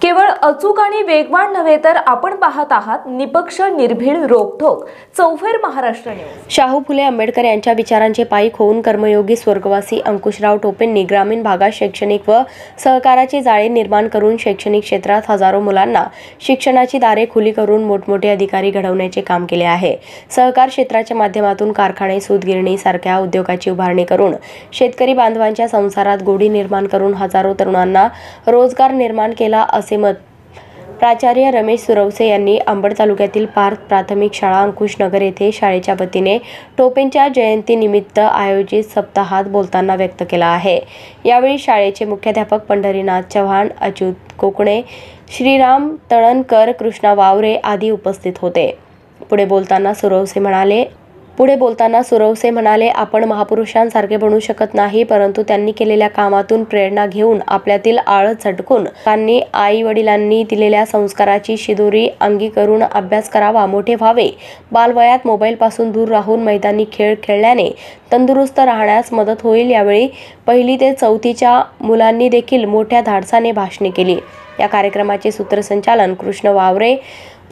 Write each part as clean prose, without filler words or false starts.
केवळ अचूक आणि वेगवान नव्हे तर आपण पाहत आहात निपक्ष निर्भीड रोखोक चौफेर महाराष्ट्र न्यूज। शाहू फुले आंबेडकर यांच्या विचारांचे पायीक होऊन कर्मयोगी स्वर्गवासी अंकुशराव टोपेंनी ग्रामीण भागात शैक्षणिक व सहकाराची जाळे निर्माण करून शैक्षणिक क्षेत्रात हजारो मुलांना शिक्षणाची दारे खुली करून मोठमोठे अधिकारी घडवण्याचे काम केले आहे। सहकार क्षेत्राच्या माध्यमातून कारखाने, सूतगिरणी सारख्या उद्योगाची उभारणी करून शेतकरी बांधवांच्या संसारात गोडी निर्माण करून हजारो तरुणांना रोजगार निर्माण केला असे मत प्राचार्य रमेश सुरवसे यांनी अंबड तालुक्यातील पार्थ प्राथमिक शाळा अंकुशनगर येथे शाळेच्या वतीने टोपेंच्या जयंतीनिमित्त आयोजित सप्ताहात बोलताना व्यक्त केला आहे। यावेळी शाळेचे मुख्याध्यापक पंढरीनाथ चव्हाण, अच्युत कोकणे, श्रीराम तळणकर, कृष्णा वावरे आदी उपस्थित होते। पुढे बोलताना सुरवसे म्हणाले, आपण महापुरुषांसारखे बनू शकत नाही, परंतु त्यांनी केलेल्या कामातून प्रेरणा घेऊन आपल्यातील आळस झटकून त्यांनी आई वडिलांनी दिलेल्या संस्काराची शिदोरी अंगी करून अभ्यास करावा, मोठे व्हावे। बालवयात मोबाईल पासून दूर राहून मैदानी खेळ खेळल्याने तंदुरुस्त राहण्यास मदत होईल। यावेळी 1ली ते 4थीच्या मुलांनी देखील मोठ्या धाडसाने भाषणे केली। या कार्यक्रमाचे सूत्रसंचालन कृष्ण वावरे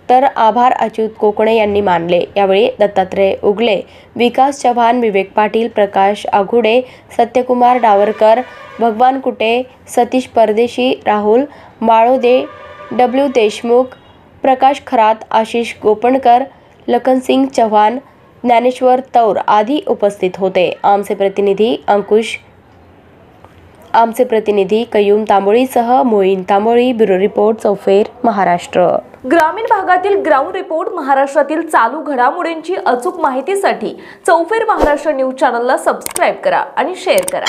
तर आभार अच्युत कोकणे यांनी मानले। यावेळी दत्तात्रय उगले, विकास चव्हाण, विवेक पाटील, प्रकाश आघुडे, सत्यकुमार डावरकर, भगवान कुटे, सतीश परदेशी, राहुल माळोदे, डब्ल्यू देशमुख, प्रकाश खरात, आशिष गोपणकर, लखनसिंग चव्हाण, ज्ञानेश्वर तौर आदी उपस्थित होते। आमचे प्रतिनिधी कयूम तांबोळीसह मोईन तांबोळी, ब्युरो रिपोर्ट, चौफेर महाराष्ट्र। ग्रामीण भागातील ग्राउंड रिपोर्ट महाराष्ट्रातील चालू घडामोडींची अचूक माहितीसाठी चौफेर महाराष्ट्र न्यूज चॅनलला सबस्क्राइब करा आणि शेअर करा।